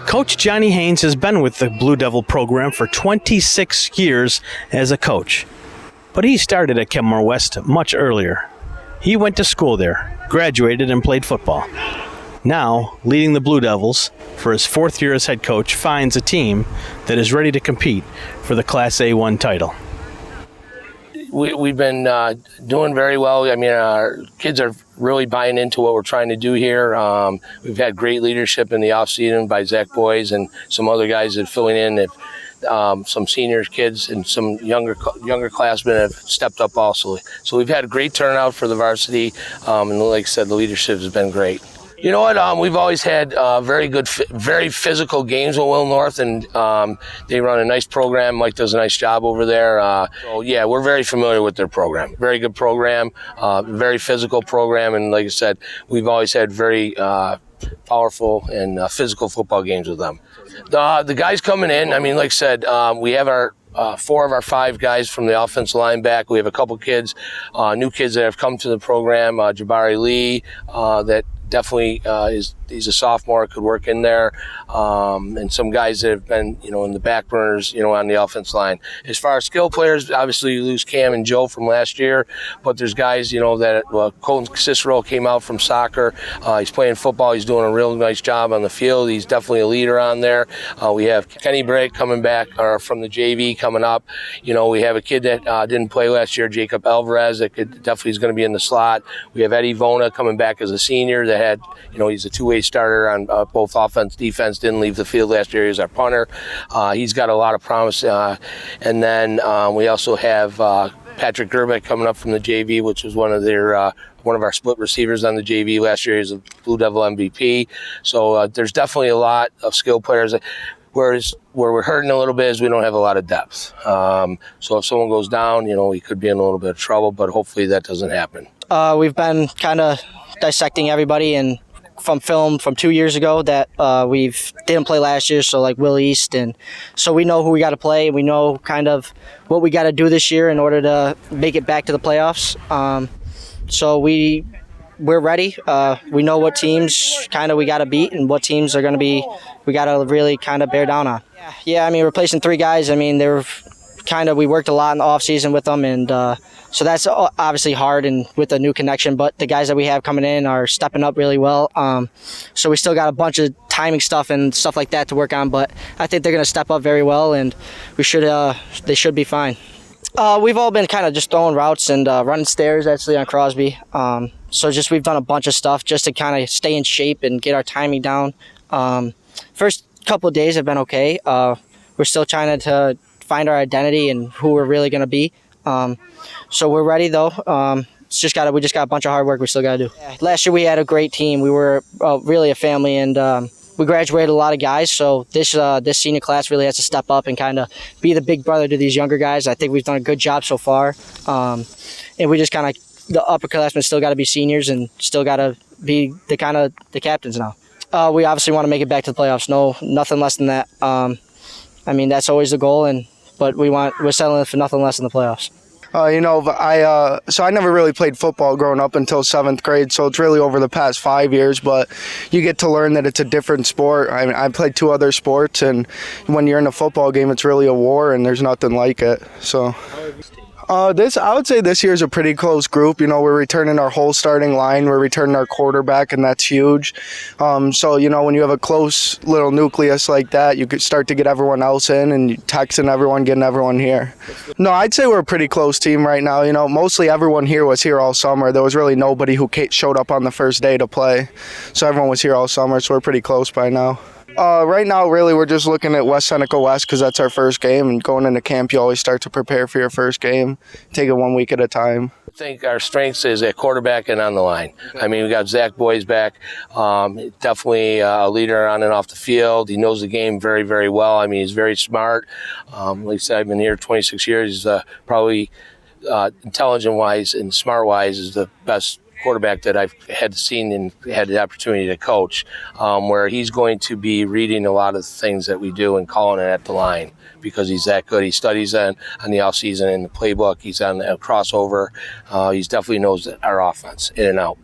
Coach Johnny Haynes has been with the Blue Devil program for 26 years as a coach. But he started at Kenmore West much earlier. He went to school there, graduated, and played football. Now, leading the Blue Devils for his fourth year as head coach, finds a team that is ready to compete for the Class A1 title. We've been doing very well. I mean, our kids are really buying into what we're trying to do here. We've had great leadership in the offseason by Zach Boys and some other guys that are filling in. Some seniors, kids, and some younger classmen have stepped up also. So we've had a great turnout for the varsity, and like I said, the leadership has been great. You know what? We've always had very good, very physical games with Will North, and they run a nice program. Mike does a nice job over there. So yeah, we're very familiar with their program. Very good program, very physical program, and like I said, we've always had very powerful and physical football games with them. The guys coming in, I mean, like I said, we have our 4 of our 5 guys from the offensive line back. We have a couple kids, new kids that have come to the program. Jabari Lee, that definitely he's a sophomore, could work in there, and some guys that have been, in the back burners, on the offense line. As far as skill players, obviously you lose Cam and Joe from last year, but there's guys, that Colton Cicero came out from soccer. He's playing football. He's doing a real nice job on the field. He's definitely a leader on there. We have Kenny Brake coming back from the JV coming up. We have a kid that didn't play last year, Jacob Alvarez, that definitely is going to be in the slot. We have Eddie Vona coming back as a senior that had, he's a two-way starter on both offense, defense, didn't leave the field last year. He was our punter. He's got a lot of promise. And then we also have Patrick Gerbeck coming up from the JV, which was one of our split receivers on the JV last year. He's a Blue Devil MVP. So there's definitely a lot of skilled players. Whereas where we're hurting a little bit is we don't have a lot of depth. So if someone goes down, we could be in a little bit of trouble, but hopefully that doesn't happen. We've been kind of dissecting everybody, and from film from 2 years ago that we didn't play last year, so like Will East, and so we know who we got to play. We know kind of what we got to do this year in order to make it back to the playoffs. So we're ready. We know what teams kind of we got to beat and what teams are going to be we got to really kind of bear down on. Yeah, I mean, replacing 3 guys, I mean, we worked a lot in the offseason with them, and so that's obviously hard and with a new connection, but the guys that we have coming in are stepping up really well. So we still got a bunch of timing stuff and stuff like that to work on, but I think they're going to step up very well, and they should be fine. We've all been kind of just throwing routes and running stairs actually on Crosby. So we've done a bunch of stuff just to kind of stay in shape and get our timing down. First couple of days have been okay. We're still trying to find our identity and who we're really going to be. So we're ready though. We just got a bunch of hard work we still got to do. Last year we had a great team. We were really a family, and we graduated a lot of guys. So this senior class really has to step up and kind of be the big brother to these younger guys. I think we've done a good job so far. And we just kind of, the upperclassmen still got to be seniors and still got to be the captains now. We obviously want to make it back to the playoffs. No, nothing less than that. I mean, that's always the goal, but we're settling for nothing less than the playoffs. So I never really played football growing up until 7th grade, so it's really over the past 5 years, but you get to learn that it's a different sport. I mean, I played 2 other sports, and when you're in a football game, it's really a war, and there's nothing like it. So I would say this year's a pretty close group. We're returning our whole starting line. We're returning our quarterback, and that's huge. So, when you have a close little nucleus like that, you could start to get everyone else in and texting everyone, getting everyone here. No, I'd say we're a pretty close team right now. Mostly everyone here was here all summer. There was really nobody who showed up on the first day to play. So everyone was here all summer, so we're pretty close by now. Right now, really, we're just looking at West Seneca West because that's our first game. And going into camp, you always start to prepare for your first game. Take it 1 week at a time. I think our strengths is at quarterback and on the line. I mean, we got Zach Boys back. Definitely a leader on and off the field. He knows the game very, very well. I mean, he's very smart. Like I said, I've been here 26 years. He's probably intelligent-wise and smart-wise is the best quarterback that I've seen and had the opportunity to coach, where he's going to be reading a lot of the things that we do and calling it at the line because he's that good. He studies on the off season in the playbook. He's on the crossover. He definitely knows our offense in and out.